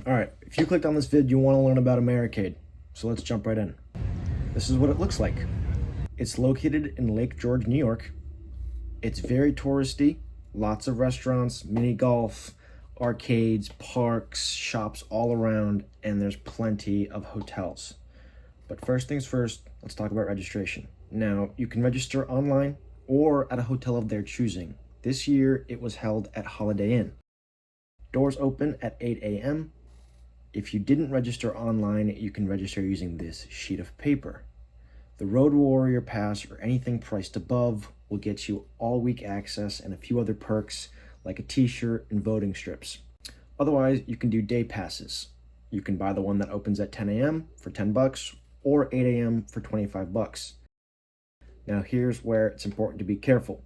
All right, if you clicked on this vid, you want to learn about Americade. So let's jump right in. This is what it looks like. It's located in Lake George, New York. It's very touristy, lots of restaurants, mini golf, arcades, parks, shops all around, and there's plenty of hotels. But first things first, let's talk about registration. Now, you can register online or at a hotel of their choosing. This year, it was held at Holiday Inn. Doors open at 8 a.m. If you didn't register online, you can register using this sheet of paper. The Road Warrior Pass or anything priced above will get you all-week access and a few other perks like a t-shirt and voting strips. Otherwise, you can do day passes. You can buy the one that opens at 10 a.m. for $10 or 8 a.m. for $25. Now here's where it's important to be careful.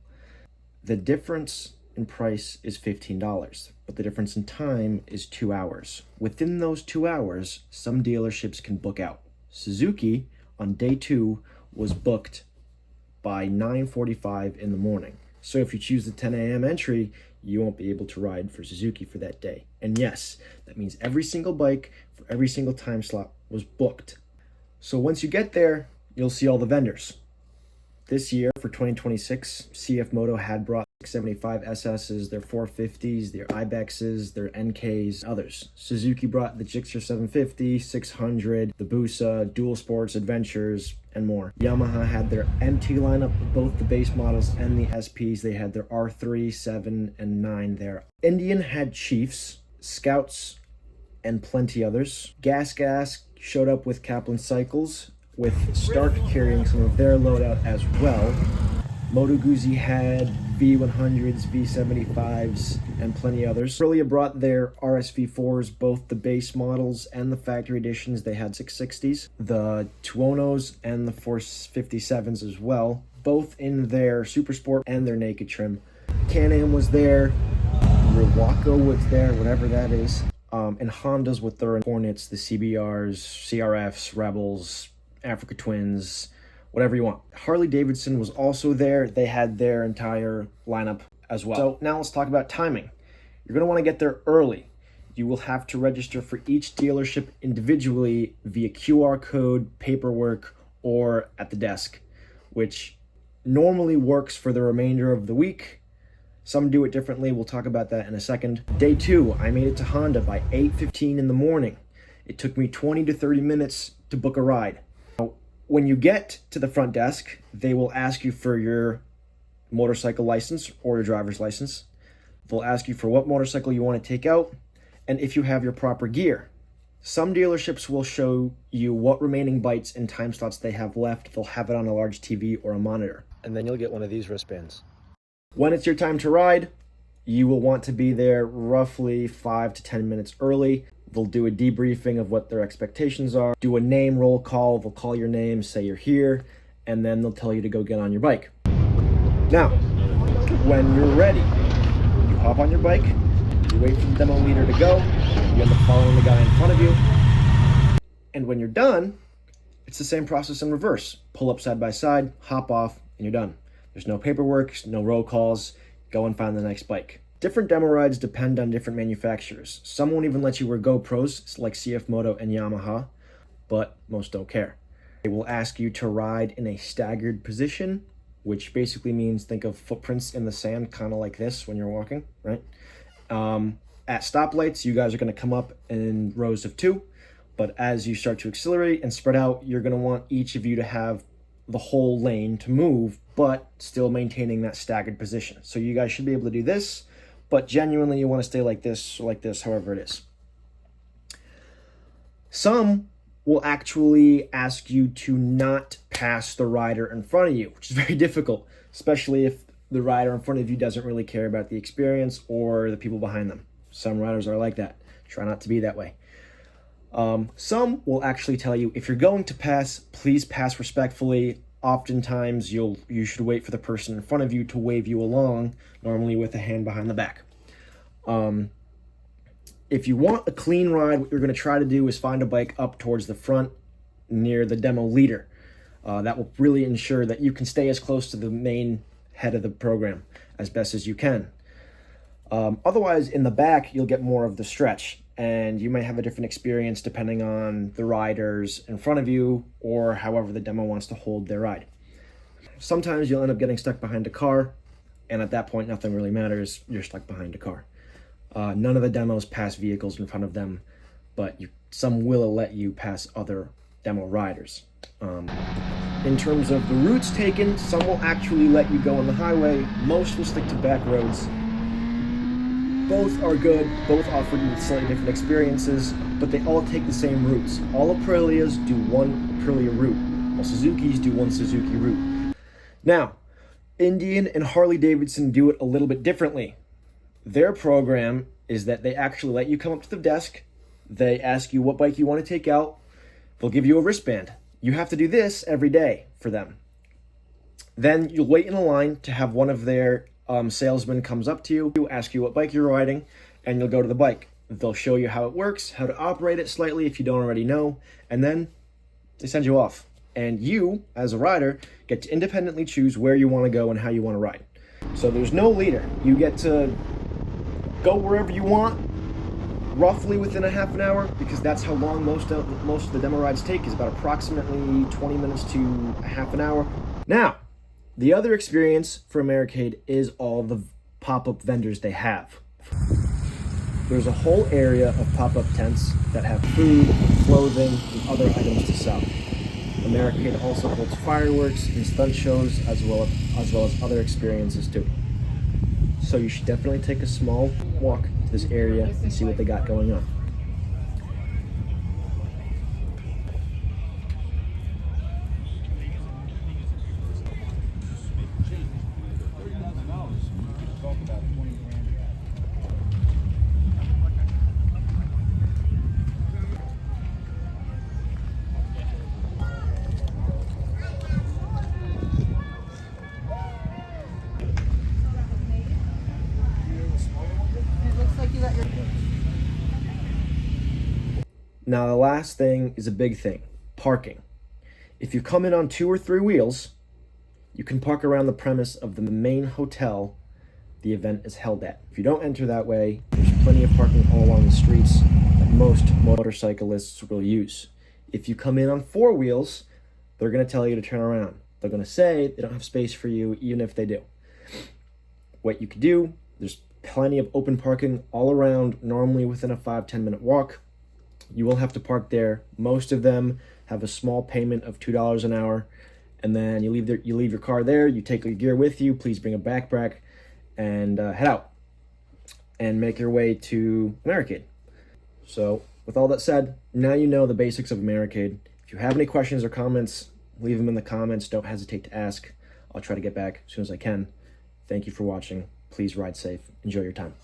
The difference in price is $15, but the difference in time is 2 hours. Within those 2 hours, some dealerships can book out. Suzuki on day 2 was booked by 9:45 in the morning. So if you choose the 10 a.m. entry, you won't be able to ride for Suzuki for that day. And yes, that means every single bike for every single time slot was booked. So once you get there, you'll see all the vendors. This year, for 2026, CF Moto had brought 675 SSs, their 450s, their Ibexes, their NKs, others. Suzuki brought the Gixxer 750, 600, the Busa, Dual Sports, Adventures, and more. Yamaha had their MT lineup with both the base models and the SPs. They had their R3, 7, and 9 there. Indian had Chiefs, Scouts, and plenty others. Gas showed up with Kaplan Cycles, with Stark carrying some of their loadout as well. Moto Guzzi had V100s, V75s, and plenty others. Aprilia brought their RSV4s, both the base models and the factory editions. They had 660s, the Tuonos, and the 457s as well, both in their Super Sport and their Naked trim. Can-Am was there, Riwaka was there, whatever that is, and Hondas with their Hornets, the CBRs, CRFs, Rebels, Africa Twins, whatever you want. Harley Davidson was also there. They had their entire lineup as well. So now let's talk about timing. You're going to want to get there early. You will have to register for each dealership individually via QR code, paperwork, or at the desk, which normally works for the remainder of the week. Some do it differently. We'll talk about that in a second. Day 2, I made it to Honda by 8:15 in the morning. It took me 20 to 30 minutes to book a ride. When you get to the front desk, they will ask you for your motorcycle license or your driver's license. They'll ask you for what motorcycle you want to take out and if you have your proper gear. Some dealerships will show you what remaining bites and time slots they have left. They'll have it on a large TV or a monitor. And then you'll get one of these wristbands. When it's your time to ride, you will want to be there roughly 5 to 10 minutes early. They'll do a debriefing of what their expectations are, do a name roll call, they'll call your name, say you're here, and then they'll tell you to go get on your bike. Now, when you're ready, you hop on your bike, you wait for the demo leader to go, you end up following the guy in front of you, and when you're done, it's the same process in reverse. Pull up side by side, hop off, and you're done. There's no paperwork, no roll calls, go and find the next bike. Different demo rides depend on different manufacturers. Some won't even let you wear GoPros, like CF Moto and Yamaha, but most don't care. They will ask you to ride in a staggered position, which basically means think of footprints in the sand, kind of like this when you're walking, right? At stoplights, you guys are going to come up in rows of 2, but as you start to accelerate and spread out, you're going to want each of you to have the whole lane to move, but still maintaining that staggered position. So you guys should be able to do this, but genuinely you want to stay like this, however it is. Some will actually ask you to not pass the rider in front of you, which is very difficult, especially if the rider in front of you doesn't really care about the experience or the people behind them. Some riders are like that. Try not to be that way. Some will actually tell you, if you're going to pass, please pass respectfully. Oftentimes, you should wait for the person in front of you to wave you along, normally with a hand behind the back. If you want a clean ride, what you're going to try to do is find a bike up towards the front near the demo leader. That will really ensure that you can stay as close to the main head of the program as best as you can. Otherwise, in the back, you'll get more of the stretch. and you might have a different experience depending on the riders in front of you or however the demo wants to hold their ride. Sometimes you'll end up getting stuck behind a car, and at that point nothing really matters. You're stuck behind a car. None of the demos pass vehicles in front of them, but some will let you pass other demo riders. In terms of the routes taken, some will actually let you go on the highway. Most will stick to back roads. Both are good, both offer you slightly different experiences, but they all take the same routes. All Aprilias do one Aprilia route, while Suzuki's do one Suzuki route. Now, Indian and Harley-Davidson do it a little bit differently. Their program is that they actually let you come up to the desk, they ask you what bike you want to take out, they'll give you a wristband. You have to do this every day for them. Then you'll wait in a line to have one of their salesmen comes up to you, ask you what bike you're riding, and you'll go to the bike. They'll show you how it works, how to operate it slightly if you don't already know, and then they send you off. And you, as a rider, get to independently choose where you want to go and how you want to ride. So there's no leader. You get to go wherever you want, roughly within a half an hour, because that's how long most of the demo rides take, is about approximately 20 minutes to a half an hour. Now, the other experience for Americade is all the pop-up vendors they have. There's a whole area of pop-up tents that have food, clothing, and other items to sell. Americade also holds fireworks and stunt shows as well as other experiences too. So you should definitely take a small walk to this area and see what they got going on. Now the last thing is a big thing, parking. If you come in on 2 or 3 wheels, you can park around the premise of the main hotel the event is held at. If you don't enter that way, there's plenty of parking all along the streets that most motorcyclists will use. If you come in on 4 wheels, they're going to tell you to turn around. They're going to say they don't have space for you, even if they do. What you can do, there's plenty of open parking all around, normally within a 5-10 minute walk. You will have to park there. Most of them have a small payment of $2 an hour, and then you leave your car there. You take your gear with you. Please bring a backpack, and head out and make your way to Americade. So, with all that said, now you know the basics of Americade. If you have any questions or comments, leave them in the comments. Don't hesitate to ask. I'll try to get back as soon as I can. Thank you for watching. Please ride safe. Enjoy your time.